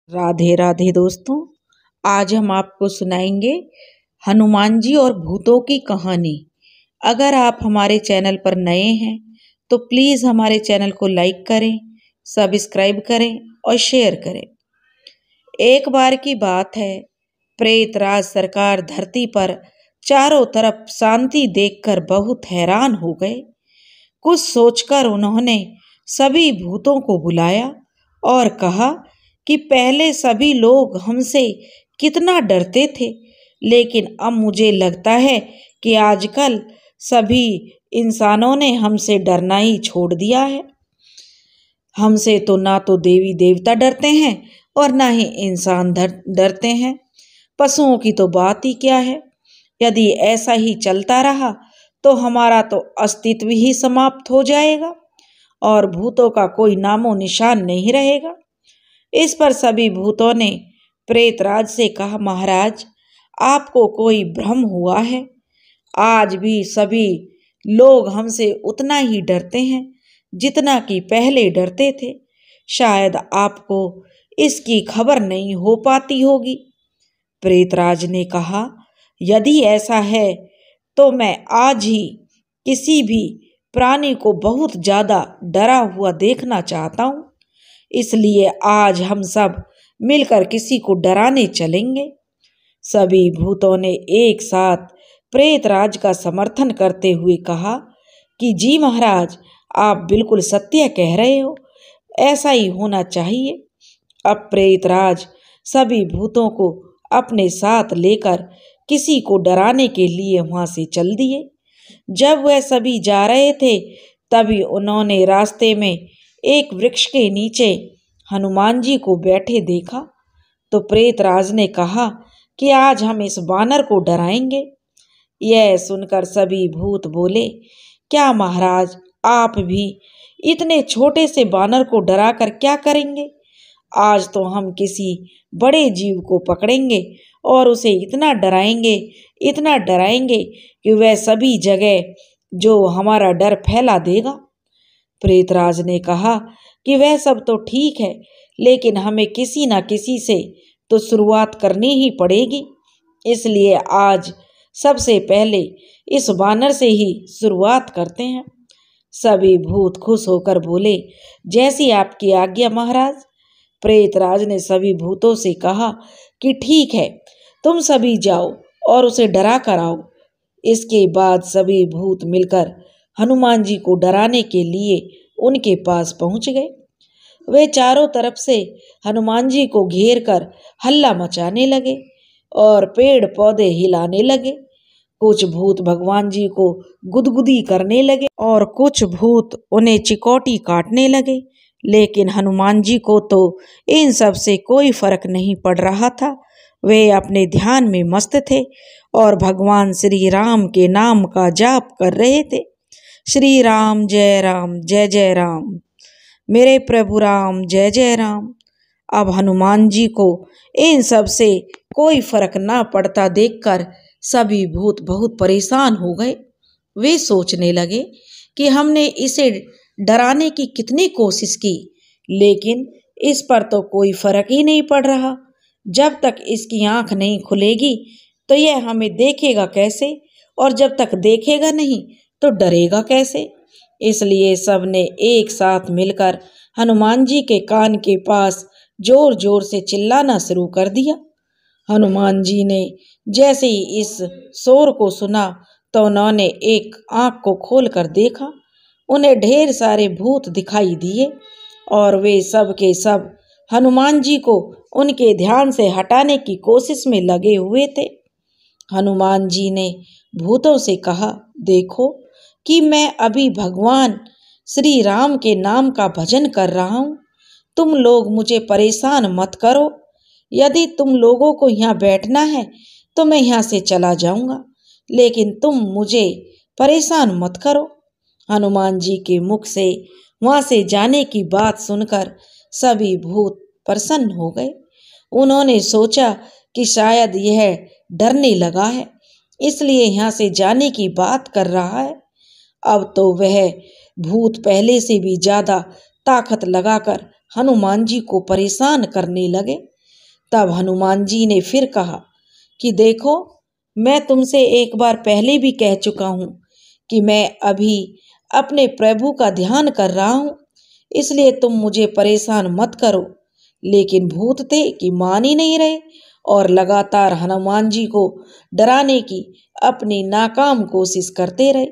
राधे राधे दोस्तों। आज हम आपको सुनाएंगे हनुमान जी और भूतों की कहानी। अगर आप हमारे चैनल पर नए हैं तो प्लीज़ हमारे चैनल को लाइक करें, सब्सक्राइब करें और शेयर करें। एक बार की बात है, प्रेतराज सरकार धरती पर चारों तरफ शांति देखकर बहुत हैरान हो गए। कुछ सोचकर उन्होंने सभी भूतों को बुलाया और कहा कि पहले सभी लोग हमसे कितना डरते थे, लेकिन अब मुझे लगता है कि आजकल सभी इंसानों ने हमसे डरना ही छोड़ दिया है। हमसे तो ना तो देवी देवता डरते हैं और ना ही इंसान डरते हैं। पशुओं की तो बात ही क्या है। यदि ऐसा ही चलता रहा तो हमारा तो अस्तित्व ही समाप्त हो जाएगा और भूतों का कोई नामो निशान नहीं रहेगा। इस पर सभी भूतों ने प्रेतराज से कहा, महाराज, आपको कोई भ्रम हुआ है। आज भी सभी लोग हमसे उतना ही डरते हैं जितना कि पहले डरते थे। शायद आपको इसकी खबर नहीं हो पाती होगी। प्रेतराज ने कहा, यदि ऐसा है तो मैं आज ही किसी भी प्राणी को बहुत ज्यादा डरा हुआ देखना चाहता हूँ। इसलिए आज हम सब मिलकर किसी को डराने चलेंगे। सभी भूतों ने एक साथ प्रेतराज का समर्थन करते हुए कहा कि जी महाराज, आप बिल्कुल सत्य कह रहे हो, ऐसा ही होना चाहिए। अब प्रेतराज सभी भूतों को अपने साथ लेकर किसी को डराने के लिए वहां से चल दिए। जब वह सभी जा रहे थे तभी उन्होंने रास्ते में एक वृक्ष के नीचे हनुमान जी को बैठे देखा। तो प्रेतराज ने कहा कि आज हम इस बानर को डराएंगे। यह सुनकर सभी भूत बोले, क्या महाराज, आप भी इतने छोटे से बानर को डराकर क्या करेंगे? आज तो हम किसी बड़े जीव को पकड़ेंगे और उसे इतना डराएंगे कि वह सभी जगह जो हमारा डर फैला देगा। प्रेतराज ने कहा कि वह सब तो ठीक है, लेकिन हमें किसी न किसी से तो शुरुआत करनी ही पड़ेगी। इसलिए आज सबसे पहले इस बानर से ही शुरुआत करते हैं। सभी भूत खुश होकर बोले, जैसी आपकी आज्ञा महाराज। प्रेतराज ने सभी भूतों से कहा कि ठीक है, तुम सभी जाओ और उसे डरा कर आओ। इसके बाद सभी भूत मिलकर हनुमान जी को डराने के लिए उनके पास पहुंच गए। वे चारों तरफ से हनुमान जी को घेर कर हल्ला मचाने लगे और पेड़ पौधे हिलाने लगे। कुछ भूत भगवान जी को गुदगुदी करने लगे और कुछ भूत उन्हें चिकोटी काटने लगे, लेकिन हनुमान जी को तो इन सब से कोई फर्क नहीं पड़ रहा था। वे अपने ध्यान में मस्त थे और भगवान श्री राम के नाम का जाप कर रहे थे। श्री राम जय जय राम, मेरे प्रभु राम जय जय राम। अब हनुमान जी को इन सब से कोई फर्क ना पड़ता देखकर सभी भूत बहुत परेशान हो गए। वे सोचने लगे कि हमने इसे डराने की कितनी कोशिश की, लेकिन इस पर तो कोई फर्क ही नहीं पड़ रहा। जब तक इसकी आंख नहीं खुलेगी तो यह हमें देखेगा कैसे, और जब तक देखेगा नहीं तो डरेगा कैसे। इसलिए सबने एक साथ मिलकर हनुमान जी के कान के पास जोर जोर से चिल्लाना शुरू कर दिया। हनुमान जी ने जैसे ही इस शोर को सुना तो उन्होंने एक आंख को खोलकर देखा। उन्हें ढेर सारे भूत दिखाई दिए और वे सब के सब हनुमान जी को उनके ध्यान से हटाने की कोशिश में लगे हुए थे। हनुमान जी ने भूतों से कहा, देखो कि मैं अभी भगवान श्री राम के नाम का भजन कर रहा हूँ। तुम लोग मुझे परेशान मत करो। यदि तुम लोगों को यहाँ बैठना है तो मैं यहाँ से चला जाऊंगा, लेकिन तुम मुझे परेशान मत करो। हनुमान जी के मुख से वहां से जाने की बात सुनकर सभी भूत प्रसन्न हो गए। उन्होंने सोचा कि शायद यह डरने लगा है, इसलिए यहाँ से जाने की बात कर रहा है। अब तो वह भूत पहले से भी ज्यादा ताकत लगाकर हनुमान जी को परेशान करने लगे। तब हनुमान जी ने फिर कहा कि देखो, मैं तुमसे एक बार पहले भी कह चुका हूँ कि मैं अभी अपने प्रभु का ध्यान कर रहा हूँ, इसलिए तुम मुझे परेशान मत करो। लेकिन भूत थे कि मान ही नहीं रहे और लगातार हनुमान जी को डराने की अपनी नाकाम कोशिश करते रहे।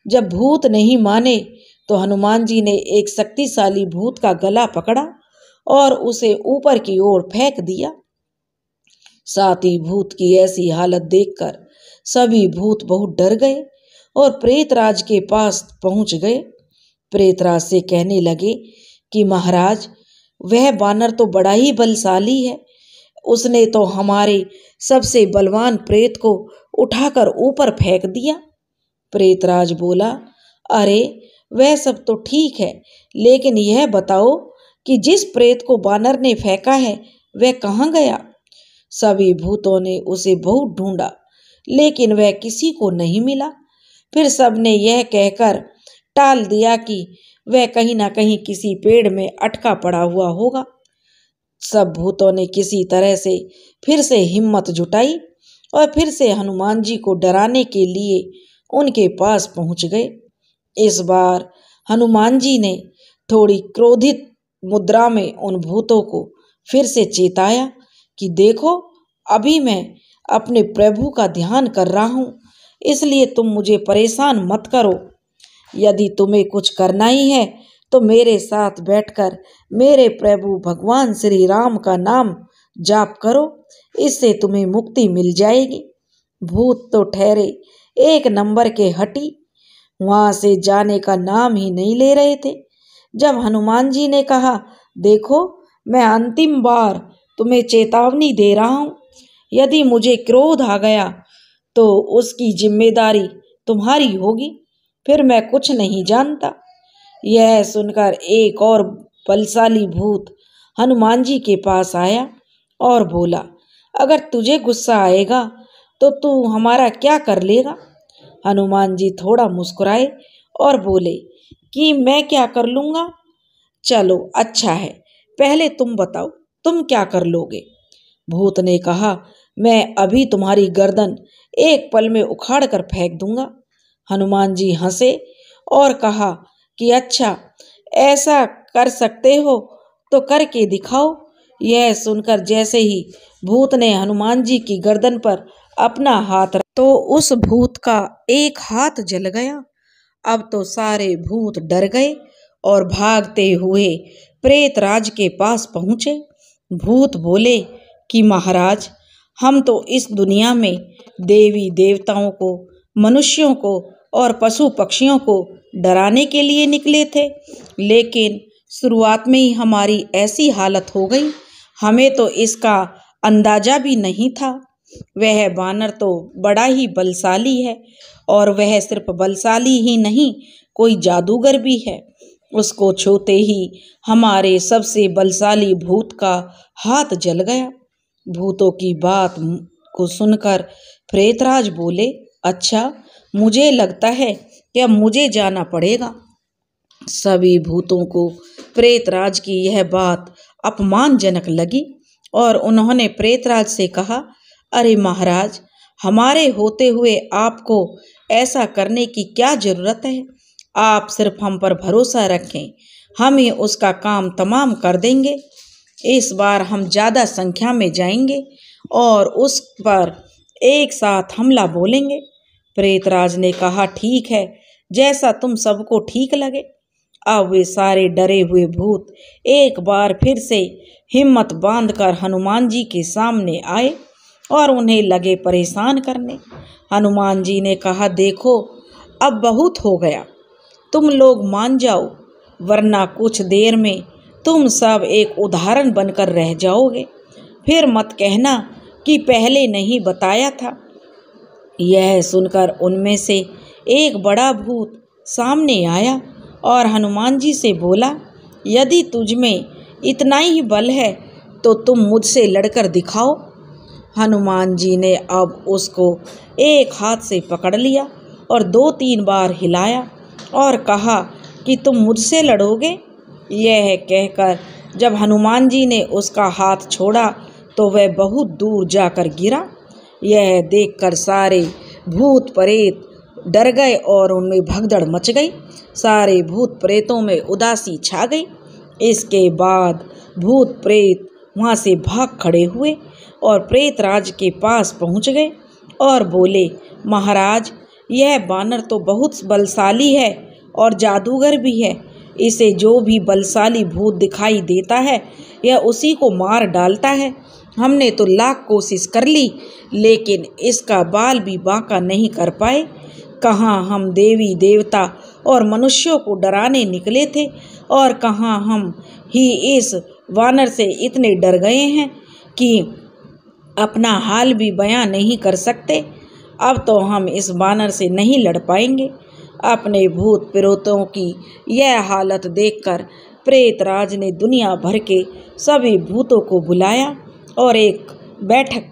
जब भूत नहीं माने तो हनुमान जी ने एक शक्तिशाली भूत का गला पकड़ा और उसे ऊपर की ओर फेंक दिया। साथ ही भूत की ऐसी हालत देखकर सभी भूत बहुत डर गए और प्रेतराज के पास पहुंच गए। प्रेतराज से कहने लगे कि महाराज, वह बानर तो बड़ा ही बलशाली है, उसने तो हमारे सबसे बलवान प्रेत को उठाकर ऊपर फेंक दिया। प्रेतराज बोला, अरे वह सब तो ठीक है, लेकिन यह बताओ कि जिस प्रेत को बानर ने फेंका है वह कहाँ गया? सभी भूतों ने उसे बहुत ढूंढा, लेकिन वह किसी को नहीं मिला। फिर सबने यह कहकर टाल दिया कि वह कहीं ना कहीं किसी पेड़ में अटका पड़ा हुआ होगा। सब भूतों ने किसी तरह से फिर से हिम्मत जुटाई और फिर से हनुमान जी को डराने के लिए उनके पास पहुंच गए। इस बार हनुमान जी ने थोड़ी क्रोधित मुद्रा में उन भूतों को फिर से चेताया कि देखो, अभी मैं अपने प्रभु का ध्यान कर रहा हूँ, इसलिए तुम मुझे परेशान मत करो। यदि तुम्हें कुछ करना ही है तो मेरे साथ बैठकर मेरे प्रभु भगवान श्री राम का नाम जाप करो, इससे तुम्हें मुक्ति मिल जाएगी। भूत तो ठहरे एक नंबर के हठी, वहां से जाने का नाम ही नहीं ले रहे थे। जब हनुमान जी ने कहा, देखो, मैं अंतिम बार तुम्हें चेतावनी दे रहा हूँ, यदि मुझे क्रोध आ गया तो उसकी जिम्मेदारी तुम्हारी होगी, फिर मैं कुछ नहीं जानता। यह सुनकर एक और बलशाली भूत हनुमान जी के पास आया और बोला, अगर तुझे गुस्सा आएगा तो तू हमारा क्या कर लेगा? हनुमान जी थोड़ा मुस्कुराए और बोले कि मैं क्या कर लूँगा? चलो अच्छा है, पहले तुम बताओ, तुम क्या कर लोगे? भूत ने कहा, मैं अभी तुम्हारी गर्दन एक पल में उखाड़ कर फेंक दूंगा। हनुमान जी हंसे और कहा कि अच्छा, ऐसा कर सकते हो तो करके दिखाओ। यह सुनकर जैसे ही भूत ने हनुमान जी की गर्दन पर अपना हाथ तो उस भूत का एक हाथ जल गया। अब तो सारे भूत डर गए और भागते हुए प्रेतराज के पास पहुंचे। भूत बोले कि महाराज, हम तो इस दुनिया में देवी देवताओं को, मनुष्यों को और पशु पक्षियों को डराने के लिए निकले थे, लेकिन शुरुआत में ही हमारी ऐसी हालत हो गई। हमें तो इसका अंदाजा भी नहीं था। वह बानर तो बड़ा ही बलशाली है और वह सिर्फ बलशाली ही नहीं, कोई जादूगर भी है। उसको छूते ही हमारे सबसे बलशाली भूत का हाथ जल गया। भूतों की बात को सुनकर प्रेतराज बोले, अच्छा, मुझे लगता है कि अब मुझे जाना पड़ेगा। सभी भूतों को प्रेतराज की यह बात अपमानजनक लगी और उन्होंने प्रेतराज से कहा, अरे महाराज, हमारे होते हुए आपको ऐसा करने की क्या जरूरत है? आप सिर्फ हम पर भरोसा रखें, हम ही उसका काम तमाम कर देंगे। इस बार हम ज़्यादा संख्या में जाएंगे और उस पर एक साथ हमला बोलेंगे। प्रेतराज ने कहा, ठीक है, जैसा तुम सबको ठीक लगे। अब वे सारे डरे हुए भूत एक बार फिर से हिम्मत बांधकर हनुमान जी के सामने आए और उन्हें लगे परेशान करने। हनुमान जी ने कहा, देखो, अब बहुत हो गया, तुम लोग मान जाओ, वरना कुछ देर में तुम सब एक उदाहरण बनकर रह जाओगे। फिर मत कहना कि पहले नहीं बताया था। यह सुनकर उनमें से एक बड़ा भूत सामने आया और हनुमान जी से बोला, यदि तुझमें इतना ही बल है तो तुम मुझसे लड़कर दिखाओ। हनुमान जी ने अब उसको एक हाथ से पकड़ लिया और 2-3 बार हिलाया और कहा कि तुम मुझसे लड़ोगे? यह कहकर जब हनुमान जी ने उसका हाथ छोड़ा तो वह बहुत दूर जाकर गिरा। यह देखकर सारे भूत प्रेत डर गए और उनमें भगदड़ मच गई। सारे भूत प्रेतों में उदासी छा गई। इसके बाद भूत प्रेत वहाँ से भाग खड़े हुए और प्रेतराज के पास पहुँच गए और बोले, महाराज, यह बानर तो बहुत बलशाली है और जादूगर भी है। इसे जो भी बलशाली भूत दिखाई देता है यह उसी को मार डालता है। हमने तो लाख कोशिश कर ली लेकिन इसका बाल भी बांका नहीं कर पाए। कहाँ हम देवी देवता और मनुष्यों को डराने निकले थे और कहाँ हम ही इस वानर से इतने डर गए हैं कि अपना हाल भी बयां नहीं कर सकते। अब तो हम इस वानर से नहीं लड़ पाएंगे। अपने भूत प्रेतों की यह हालत देखकर प्रेतराज ने दुनिया भर के सभी भूतों को बुलाया और एक बैठक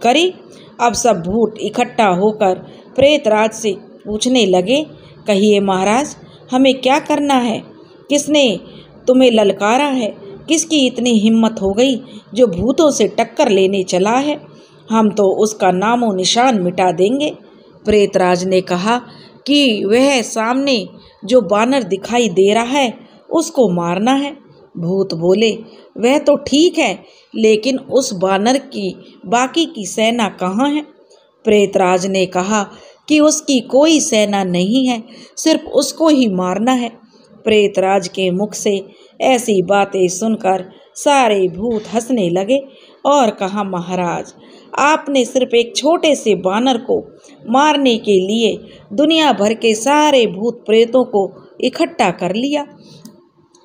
करी। अब सब भूत इकट्ठा होकर प्रेतराज से पूछने लगे, कहिए महाराज, हमें क्या करना है? किसने तुम्हें ललकारा है? किसकी इतनी हिम्मत हो गई जो भूतों से टक्कर लेने चला है? हम तो उसका नामो निशान मिटा देंगे। प्रेतराज ने कहा कि वह सामने जो बानर दिखाई दे रहा है उसको मारना है। भूत बोले, वह तो ठीक है लेकिन उस बानर की बाकी की सेना कहाँ है? प्रेतराज ने कहा कि उसकी कोई सेना नहीं है, सिर्फ उसको ही मारना है। प्रेतराज के मुख से ऐसी बातें सुनकर सारे भूत हंसने लगे और कहा, महाराज, आपने सिर्फ एक छोटे से बानर को मारने के लिए दुनिया भर के सारे भूत प्रेतों को इकट्ठा कर लिया।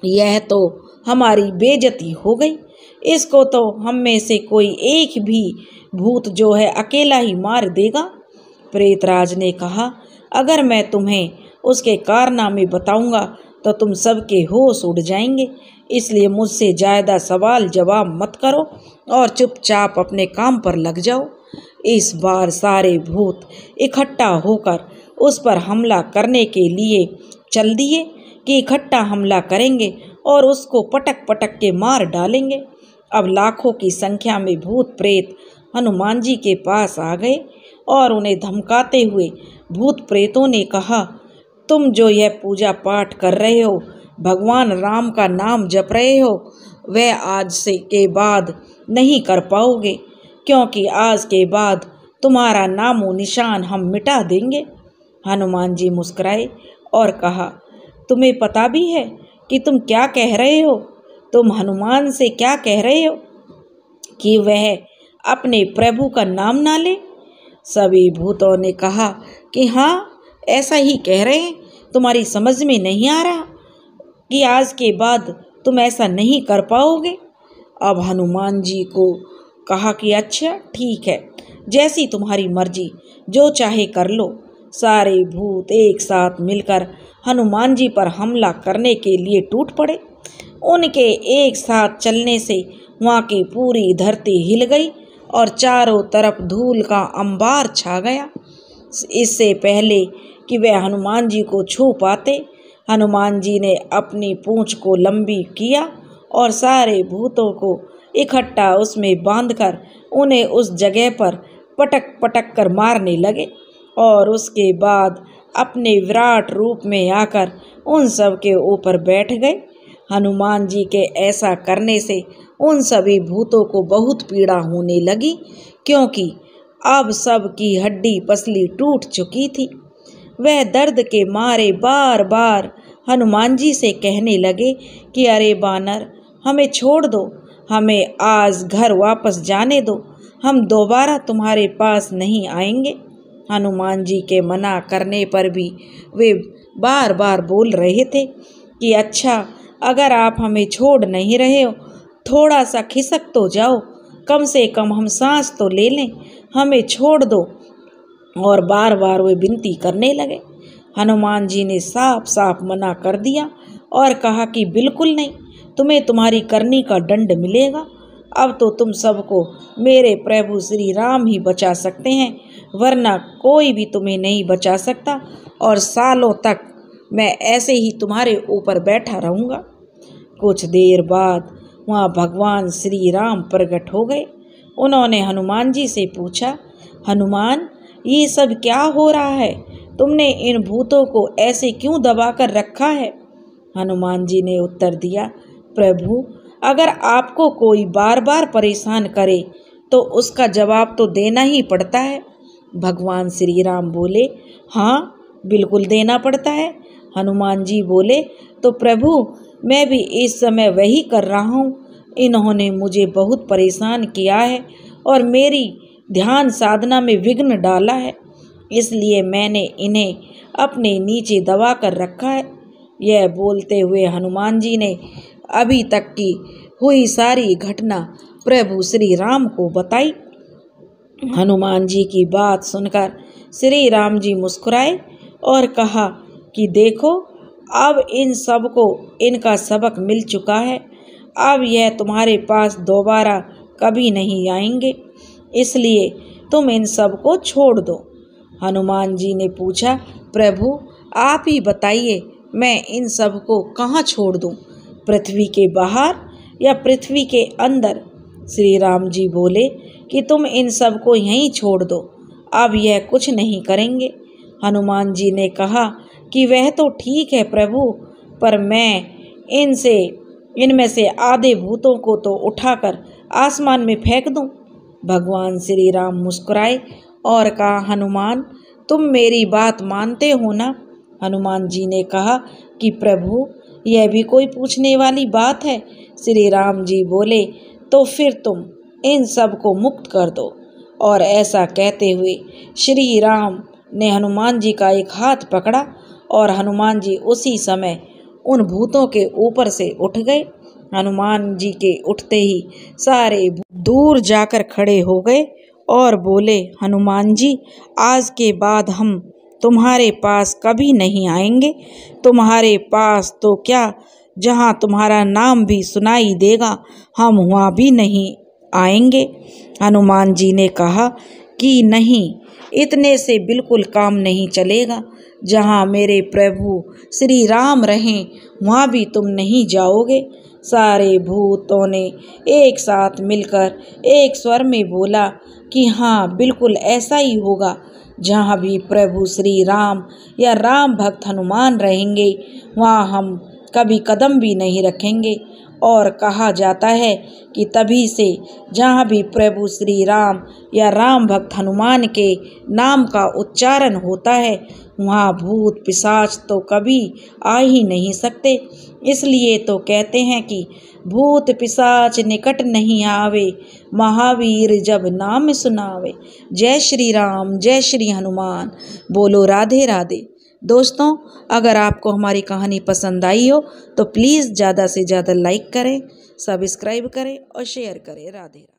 यह तो हमारी बेइज्जती हो गई। इसको तो हम में से कोई एक भी भूत जो है अकेला ही मार देगा। प्रेतराज ने कहा, अगर मैं तुम्हें उसके कारनामे बताऊंगा तो तुम सबके होश उड़ जाएंगे, इसलिए मुझसे ज़्यादा सवाल जवाब मत करो और चुपचाप अपने काम पर लग जाओ। इस बार सारे भूत इकट्ठा होकर उस पर हमला करने के लिए चल दिए कि इकट्ठा हमला करेंगे और उसको पटक पटक के मार डालेंगे। अब लाखों की संख्या में भूत प्रेत हनुमान जी के पास आ गए और उन्हें धमकाते हुए भूत प्रेतों ने कहा, तुम जो यह पूजा पाठ कर रहे हो, भगवान राम का नाम जप रहे हो, वह आज से के बाद नहीं कर पाओगे, क्योंकि आज के बाद तुम्हारा नामो निशान हम मिटा देंगे। हनुमान जी मुस्कुराए और कहा, तुम्हें पता भी है कि तुम क्या कह रहे हो? तुम हनुमान से क्या कह रहे हो कि वह अपने प्रभु का नाम ना ले? सभी भूतों ने कहा कि हाँ, ऐसा ही कह रहे हैं। तुम्हारी समझ में नहीं आ रहा कि आज के बाद तुम ऐसा नहीं कर पाओगे। अब हनुमान जी को कहा कि अच्छा ठीक है, जैसी तुम्हारी मर्जी, जो चाहे कर लो। सारे भूत एक साथ मिलकर हनुमान जी पर हमला करने के लिए टूट पड़े। उनके एक साथ चलने से वहाँ की पूरी धरती हिल गई और चारों तरफ धूल का अंबार छा गया। इससे पहले कि वह हनुमान जी को छू पाते, हनुमान जी ने अपनी पूंछ को लंबी किया और सारे भूतों को इकट्ठा उसमें बांधकर उन्हें उस जगह पर पटक पटक कर मारने लगे और उसके बाद अपने विराट रूप में आकर उन सब के ऊपर बैठ गए। हनुमान जी के ऐसा करने से उन सभी भूतों को बहुत पीड़ा होने लगी, क्योंकि अब सब की हड्डी पसली टूट चुकी थी। वह दर्द के मारे बार बार हनुमान जी से कहने लगे कि अरे बानर, हमें छोड़ दो, हमें आज घर वापस जाने दो, हम दोबारा तुम्हारे पास नहीं आएंगे। हनुमान जी के मना करने पर भी वे बार बार बोल रहे थे कि अच्छा, अगर आप हमें छोड़ नहीं रहे हो, थोड़ा सा खिसक तो जाओ, कम से कम हम सांस तो ले लें, हमें छोड़ दो। और बार बार वे विनती करने लगे। हनुमान जी ने साफ साफ मना कर दिया और कहा कि बिल्कुल नहीं, तुम्हें तुम्हारी करनी का दंड मिलेगा। अब तो तुम सबको मेरे प्रभु श्री राम ही बचा सकते हैं, वरना कोई भी तुम्हें नहीं बचा सकता और सालों तक मैं ऐसे ही तुम्हारे ऊपर बैठा रहूँगा। कुछ देर बाद वहाँ भगवान श्री राम प्रकट हो गए उन्होंने हनुमान जी से पूछा, हनुमान, ये सब क्या हो रहा है? तुमने इन भूतों को ऐसे क्यों दबा कर रखा है? हनुमान जी ने उत्तर दिया, प्रभु, अगर आपको कोई बार बार परेशान करे तो उसका जवाब तो देना ही पड़ता है। भगवान श्री राम बोले, हाँ, बिल्कुल देना पड़ता है। हनुमान जी बोले, तो प्रभु, मैं भी इस समय वही कर रहा हूँ। इन्होंने मुझे बहुत परेशान किया है और मेरी ध्यान साधना में विघ्न डाला है, इसलिए मैंने इन्हें अपने नीचे दबा कर रखा है। यह बोलते हुए हनुमान जी ने अभी तक की हुई सारी घटना प्रभु श्री राम को बताई। हनुमान जी की बात सुनकर श्री राम जी मुस्कुराए और कहा कि देखो, अब इन सबको इनका सबक मिल चुका है। अब यह तुम्हारे पास दोबारा कभी नहीं आएंगे, इसलिए तुम इन सबको छोड़ दो। हनुमान जी ने पूछा, प्रभु, आप ही बताइए, मैं इन सबको कहाँ छोड़ दूँ, पृथ्वी के बाहर या पृथ्वी के अंदर? श्री राम जी बोले कि तुम इन सबको यहीं छोड़ दो, अब यह कुछ नहीं करेंगे। हनुमान जी ने कहा कि वह तो ठीक है प्रभु, पर मैं इनमें से आधे भूतों को तो उठाकर आसमान में फेंक दूं। भगवान श्री राम मुस्कुराए और कहा, हनुमान, तुम मेरी बात मानते हो ना? हनुमान जी ने कहा कि प्रभु, यह भी कोई पूछने वाली बात है? श्री राम जी बोले, तो फिर तुम इन सब को मुक्त कर दो। और ऐसा कहते हुए श्री राम ने हनुमान जी का एक हाथ पकड़ा और हनुमान जी उसी समय उन भूतों के ऊपर से उठ गए। हनुमान जी के उठते ही सारे दूर जाकर खड़े हो गए और बोले, हनुमान जी, आज के बाद हम तुम्हारे पास कभी नहीं आएंगे। तुम्हारे पास तो क्या, जहाँ तुम्हारा नाम भी सुनाई देगा हम वहाँ भी नहीं आएंगे। हनुमान जी ने कहा कि नहीं, इतने से बिल्कुल काम नहीं चलेगा। जहाँ मेरे प्रभु श्री राम रहें वहाँ भी तुम नहीं जाओगे। सारे भूतों ने एक साथ मिलकर एक स्वर में बोला कि हाँ, बिल्कुल ऐसा ही होगा। जहाँ भी प्रभु श्री राम या राम भक्त हनुमान रहेंगे वहाँ हम कभी कदम भी नहीं रखेंगे। और कहा जाता है कि तभी से जहाँ भी प्रभु श्री राम या राम भक्त हनुमान के नाम का उच्चारण होता है वहाँ भूत पिशाच तो कभी आ ही नहीं सकते। इसलिए तो कहते हैं कि भूत पिशाच निकट नहीं आवे, महावीर जब नाम सुनावे। जय श्री राम, जय श्री हनुमान। बोलो राधे राधे। दोस्तों, अगर आपको हमारी कहानी पसंद आई हो तो प्लीज़ ज़्यादा से ज़्यादा लाइक करें, सब्सक्राइब करें और शेयर करें। राधे राधे।